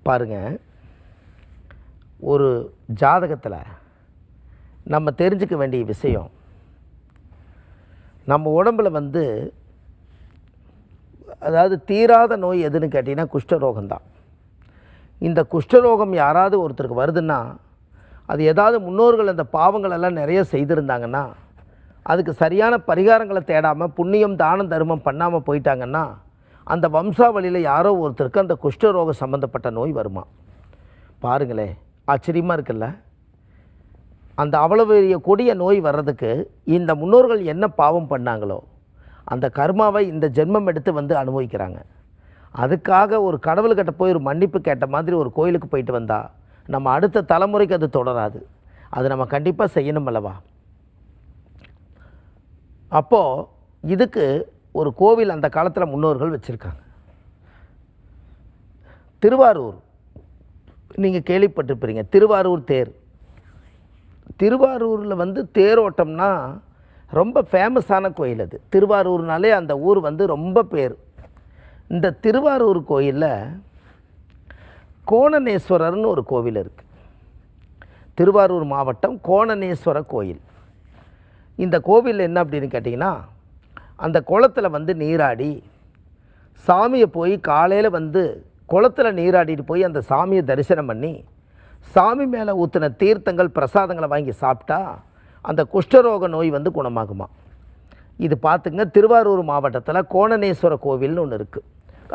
பாருங்கள், ஒரு ஜாதகத்தில் நம்ம தெரிஞ்சுக்க வேண்டிய விஷயம், நம்ம உடம்பில் அதாவது தீராத நோய் எதுன்னு கேட்டிங்கன்னா குஷ்டரோகம்தான். இந்த குஷ்டரோகம் யாராவது ஒருத்தருக்கு வருதுன்னா, அது ஏதாவது முன்னோர்கள் அந்த பாவங்களெல்லாம் நிறைய செய்திருந்தாங்கன்னா, அதுக்கு சரியான பரிகாரங்களை தேடாமல் புண்ணியம் தானம் தர்மம் பண்ணாமல் போயிட்டாங்கன்னா, அந்த வம்சாவளியில் யாரோ ஒருத்தருக்கு அந்த குஷ்டரோகம் சம்மந்தப்பட்ட நோய் வருமா. பாருங்களேன், ஆச்சரியமாக இருக்குல்ல. அந்த அவ்வளவு பெரிய கொடிய நோய் வர்றதுக்கு இந்த முன்னோர்கள் என்ன பாவம் பண்ணாங்களோ அந்த கர்மாவை இந்த ஜென்மம் எடுத்து அனுபவிக்கிறாங்க. அதுக்காக ஒரு கடவுள்கிட்ட போய் ஒரு மன்னிப்பு கேட்ட மாதிரி ஒரு கோயிலுக்கு போயிட்டு வந்தால் நம்ம அடுத்த தலைமுறைக்கு அது தொடராது. அது நம்ம கண்டிப்பாக செய்யணும் அல்லவா. அப்போது இதுக்கு ஒரு கோவில் அந்த காலத்தில் முன்னோர்கள் வச்சுருக்காங்க. திருவாரூர் நீங்கள் கேள்விப்பட்டிருப்பீங்க. திருவாரூர் தேர். திருவாரூரில் தேரோட்டம்னா ரொம்ப ஃபேமஸான கோயில். அது திருவாரூர்னாலே அந்த ஊர் ரொம்ப பேர். இந்த திருவாரூர் கோயிலில் கோணநேஸ்வரர்னு ஒரு கோவில் இருக்குது. திருவாரூர் மாவட்டம் கோணநேஸ்வர கோயில். இந்த கோவில் என்ன அப்படின்னு கேட்டிங்கன்னா, அந்த குளத்தில் நீராடி சாமியை போய் காலையில் குளத்தில் நீராடிட்டு போய் அந்த சாமியை தரிசனம் பண்ணி சாமி மேலே ஊற்றின தீர்த்தங்கள் பிரசாதங்களை வாங்கி சாப்பிட்டா அந்த குஷ்டரோக நோய் குணமாகுமா. இது பார்த்துங்க, திருவாரூர் மாவட்டத்தில் கோணநேஸ்வர கோவில்னு ஒன்று இருக்குது.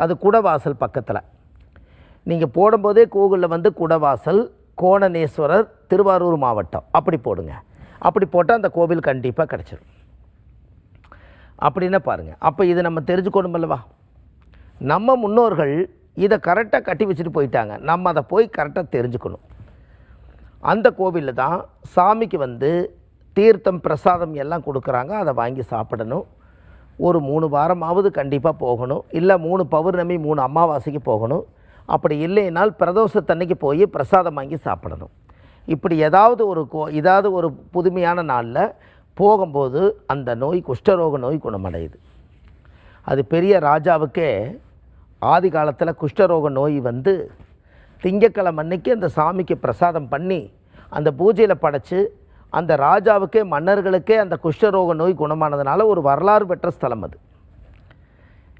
அது குடவாசல் பக்கத்தில். நீங்கள் போடும்போதே கூகுளில் குடவாசல் கோணநேஸ்வரர் திருவாரூர் மாவட்டம் அப்படி போடுங்க. அப்படி போட்டால் அந்த கோவில் கண்டிப்பாக கிடச்சிடும். அப்படின்னா பாருங்கள், அப்போ இதை நம்ம தெரிஞ்சுக்கணும் அல்லவா. நம்ம முன்னோர்கள் இதை கரெக்டாக கட்டி வச்சுட்டு போயிட்டாங்க. நம்ம அதை போய் கரெக்டாக தெரிஞ்சுக்கணும். அந்த கோவிலில் தான் சாமிக்கு தீர்த்தம் பிரசாதம் எல்லாம் கொடுக்குறாங்க. அதை வாங்கி சாப்பிடணும். ஒரு 3 வாரமாவது கண்டிப்பாக போகணும். இல்லை 3 பௌர்ணமி 3 அமாவாசைக்கு போகணும். அப்படி இல்லைனால் பிரதோஷத்தன்னைக்கு போய் பிரசாதம் வாங்கி சாப்பிடணும். இப்படி ஏதாவது ஒரு புதுமையான நாளில் போகும்போது அந்த நோய் குஷ்டரோக நோய் குணமடையுது. அது பெரிய ராஜாவுக்கே ஆதி காலத்தில் குஷ்டரோக நோய் திங்கட்கிழமை அன்னைக்கு அந்த சாமிக்கு பிரசாதம் பண்ணி அந்த பூஜையில் படைச்சு அந்த ராஜாவுக்கே மன்னர்களுக்கே அந்த குஷ்டரோக நோய் குணமானதுனால ஒரு வரலாறு பெற்ற ஸ்தலம் அது.